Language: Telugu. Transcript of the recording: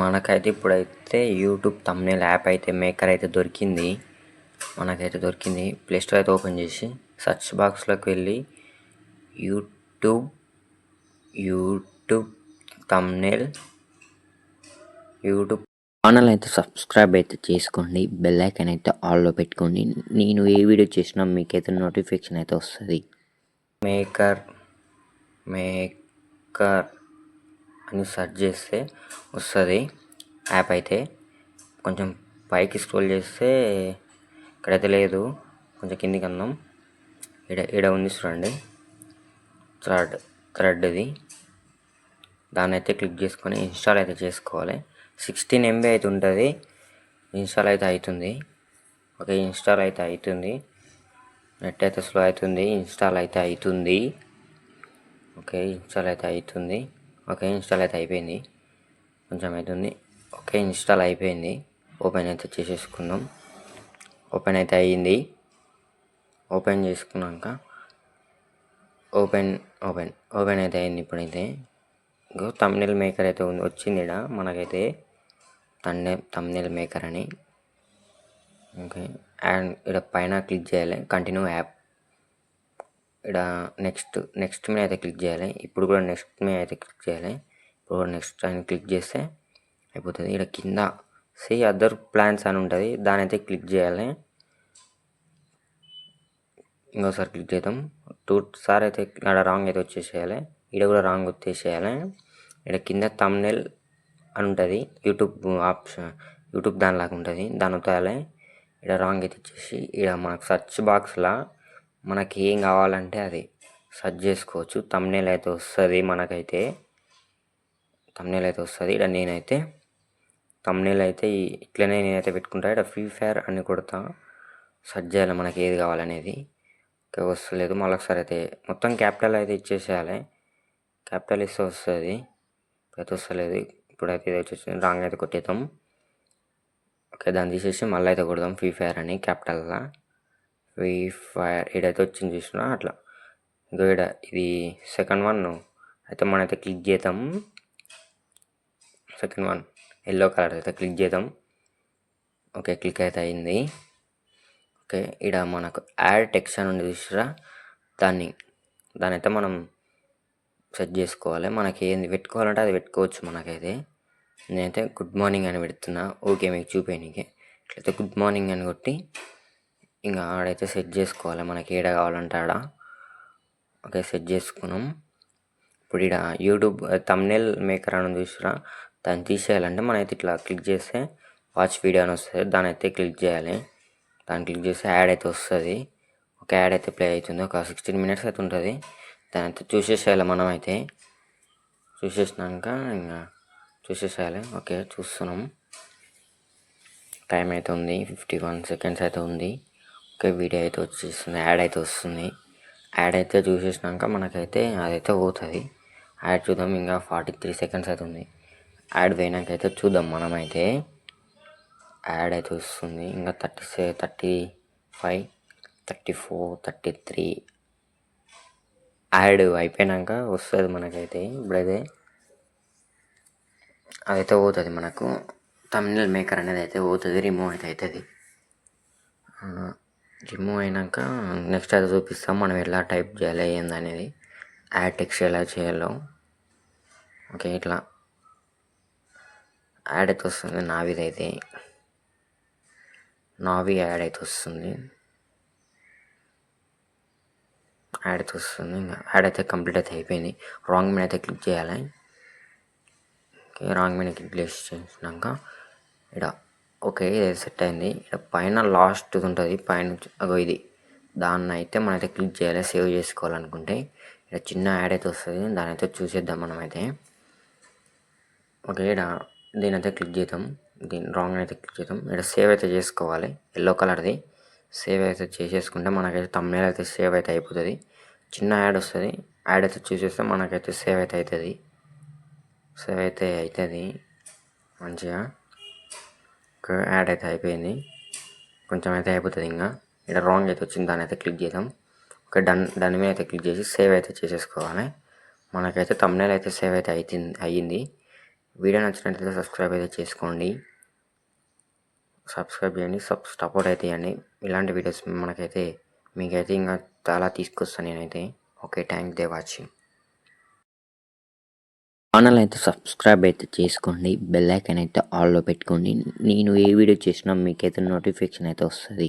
మనకైతే ఇప్పుడైతే యూట్యూబ్ థంబ్‌నెయిల్ యాప్ అయితే మేకర్ అయితే దొరికింది. మనకైతే దొరికింది. ప్లే స్టోర్ అయితే ఓపెన్ చేసి సెర్చ్ బాక్స్‌లోకి వెళ్ళి యూట్యూబ్ థంబ్‌నెయిల్ యూట్యూబ్ ఛానల్ అయితే సబ్స్క్రైబ్ అయితే చేసుకోండి. బెల్ ఐకాన్ అయితే ఆల్‌లో పెట్టుకోండి. నేను ఏ వీడియో చేసినా మీకైతే నోటిఫికేషన్ అయితే వస్తుంది. మేకర్ అని సెర్చ్ చేస్తే వస్తుంది యాప్ అయితే. కొంచెం పైకి స్క్రోల్ చేస్తే ఇక్కడైతే లేదు, కొంచెం కిందికి అందాం. ఈడ ఉంది చూడండి, థ్రెడ్ది. దాన్ని అయితే క్లిక్ చేసుకొని ఇన్స్టాల్ అయితే చేసుకోవాలి. 16 MB అయితే ఉంటుంది. ఇన్స్టాల్ అయితే అవుతుంది. ఓకే, ఇన్స్టాల్ అయితే అవుతుంది. నెట్ అయితే స్లో అవుతుంది. ఇన్స్టాల్ అయితే అవుతుంది. ఓకే, ఇన్స్టాల్ అయితే అవుతుంది. ఓకే, ఇన్స్టాల్ అయితే అయిపోయింది. కొంచెం అవుతుంది. ఓకే, ఇన్స్టాల్ అయిపోయింది. ఓపెన్ అయితే చేసేసుకుందాం. ఓపెన్ అయితే అయ్యింది. ఓపెన్ చేసుకున్నాక ఓపెన్ అయితే అయింది. ఇప్పుడైతే ఇంకో థంబ్‌నెయిల్ మేకర్ అయితే వచ్చింది ఇక్కడ మనకైతే. థంబ్‌నెయిల్ మేకర్ అని. ఓకే, అండ్ ఇక్కడ పైన క్లిక్ చేయాలి, కంటిన్యూ యాప్. ఇక్కడ నెక్స్ట్ మీద అయితే క్లిక్ చేయాలి. ఇప్పుడు కూడా నెక్స్ట్ మీద అయితే క్లిక్ చేయాలి. ఇప్పుడు కూడా నెక్స్ట్ అని క్లిక్ చేస్తే అయిపోతుంది. ఇక్కడ కింద సీ అదర్ ప్లాన్స్ అని ఉంటుంది, దాని అయితే క్లిక్ చేయాలి. ఇంకోసారి క్లిక్ చేద్దాం. 2 సార్లు అయితే ఇక్కడ రాంగ్ అయితే వచ్చేసేయాలి. ఇక్కడ కూడా రాంగ్ వచ్చేసేయాలి. ఇక్కడ కింద థంబ్‌నెయిల్ అని ఉంటుంది, యూట్యూబ్ దానిలాగా ఉంటుంది, దాన్ని వత్తాలి. ఇక్కడ రాంగ్ అయితే ఇచ్చేసి ఇక్కడ మనకు సెర్చ్ బాక్స్లో మనకి ఏం కావాలంటే అది సెర్చ్ చేసుకోవచ్చు. థంబ్‌నెయిల్ అయితే వస్తుంది మనకైతే. ఇక్కడ నేనైతే థంబ్‌నెయిల్ అయితే ఇట్లనే నేనైతే పెట్టుకుంటా. ఇక్కడ ఫ్రీ ఫైర్ అని కొడతా, సెర్చ్ చేయాలి మనకి ఏది కావాలనేది. ఓకే, వస్తలేదు. మళ్ళీ ఒకసారి అయితే మొత్తం క్యాపిటల్ అయితే ఇచ్చేసేయాలి. క్యాపిటల్ ఇస్తే వస్తుంది. ఇప్పుడైతే వస్తలేదు. ఇప్పుడైతే ఇది వచ్చేసి రాంగ్ అయితే కొట్టేద్దాం. ఓకే, దాన్ని తీసేసి మళ్ళీ అయితే కొడదాం ఫ్రీ ఫైర్ అని క్యాపిటల్గా. ఫ్రీ ఫైర్ ఇడైతే వచ్చింది చూసినా అట్లా. ఇంకో ఇది సెకండ్ వన్ అయితే మనమైతే క్లిక్ చేద్దాం. సెకండ్ వన్ ఎల్లో కలర్ అయితే క్లిక్ చేద్దాం. ఓకే, క్లిక్ అయితే అయింది. ఓకే, ఇక్కడ మనకు యాడ్ టెక్స్ట్ అని ఉంది చూసారా, దాన్ని అయితే మనం సెట్ చేసుకోవాలి. మనకి ఏంది పెట్టుకోవాలంటే అది పెట్టుకోవచ్చు. మనకైతే నేనైతే గుడ్ మార్నింగ్ అని పెడుతున్నా. ఓకే, మీకు చూపేయడానికి ఇట్లయితే గుడ్ మార్నింగ్ అని కొట్టి ఇంకా ఆడైతే సెట్ చేసుకోవాలి మనకి ఏడ కావాలంటే ఆడ. ఓకే, సెట్ చేసుకున్నాం. ఇప్పుడు ఇక్కడ యూట్యూబ్ థంబ్‌నెయిల్ మేకర్ అని చూసారా, దాన్ని తీసేయాలంటే మనమైతే ఇట్లా క్లిక్ చేస్తే వాచ్ వీడియో అని వస్తుంది, దాన్ని అయితే క్లిక్ చేయాలి. దాన్ని క్లిక్ చేస్తే యాడ్ అయితే వస్తుంది. ఒక యాడ్ అయితే ప్లే అవుతుంది. ఒక 16 minutes అయితే ఉంటుంది. దాని అయితే చూసేసేయాలి మనమైతే. చూసేసినాక ఇంకా చూసేసేయాలి. ఓకే, చూస్తున్నాం. టైం అయితే ఉంది, 51 seconds అయితే ఉంది. ఓకే, వీడియో అయితే వచ్చేస్తుంది, యాడ్ అయితే వస్తుంది. యాడ్ అయితే చూసేసినాక మనకైతే అదైతే పోతుంది. యాడ్ చూద్దాం. ఇంకా 43 seconds అయితే ఉంది. యాడ్ పోయినాకైతే చూద్దాం మనమైతే. యాడ్ అయితే వస్తుంది. ఇంకా 35, 34, 33 యాడ్ అయిపోయినాక వస్తుంది మనకైతే. ఇప్పుడైతే అదైతే పోతుంది మనకు. థంబ్‌నెయిల్ మేకర్ అనేది అయితే పోతుంది, రిమూవ్ అయితే అవుతుంది. రిమూవ్ అయినాక నెక్స్ట్ అయితే చూపిస్తాం మనం ఎలా టైప్ చేయాలి ఏందనేది, యాడ్ టెక్స్ట్ ఎలా చేయాలో. ఓకే, ఇట్లా యాడ్ అయితే వస్తుంది. నావి యాడ్ అయితే వస్తుంది. ఇంకా యాడ్ అయితే కంప్లీట్ అయితే అయిపోయింది. రాంగ్ మీద అయితే క్లిక్ చేయాలి. ఓకే, రాంగ్ మీద క్లిక్ చేసినాక ఇక్కడ ఓకే, ఇది సెట్ అయింది. ఇక్కడ పైన లాస్ట్ ఉంటుంది, పైన అగో ఇది, దాన్ని అయితే మనమైతే క్లిక్ చేయాలి సేవ్ చేసుకోవాలనుకుంటే. ఇక్కడ చిన్న యాడ్ అయితే వస్తుంది, దాని అయితే చూసేద్దాం మనమైతే. ఓకే, ఇక్కడ దీని అయితే క్లిక్ చేద్దాం. దీని రాంగ్ అయితే క్లిక్ చేద్దాం. ఇక్కడ సేవ్ అయితే చేసుకోవాలి, ఎల్లో కలర్ది. సేవ్ అయితే చేసేసుకుంటే మనకైతే థంబ్‌నెయిల్ అయితే సేవ్ అయితే అయిపోతుంది. చిన్న యాడ్ వస్తుంది, యాడ్ అయితే చూసేస్తే మనకైతే సేవ్ అయితే అవుతుంది మంచిగా. యాడ్ అయితే అయిపోయింది. కొంచెం అయితే అయిపోతుంది. ఇంకా ఇక్కడ రాంగ్ అయితే వచ్చింది, దాని అయితే క్లిక్ చేద్దాం. ఓకే, దాని మీద అయితే క్లిక్ చేసి సేవ్ అయితే చేసేసుకోవాలి. మనకైతే థంబ్‌నెయిల్ అయితే సేవ్ అయితే అయ్యింది. వీడియో నచ్చినట్లయితే సబ్స్క్రైబ్ అయితే చేసుకోండి. సబ్స్క్రైబ్ చేయండి, సపోర్ట్ అయితే ఇవ్వండి. ఇలాంటి వీడియోస్ మీకైతే ఇంకా చాలా తీసుకొస్తాను నేనైతే. Okay, thank they watching. Channel అయితే సబ్స్క్రైబ్ అయితే చేసుకోండి, బెల్ ఐకాన్ అయితే ఆల్లో పెట్టుకోండి. నేను ఏ వీడియో చేసినా మీకైతే నోటిఫికేషన్ అయితే వస్తుంది.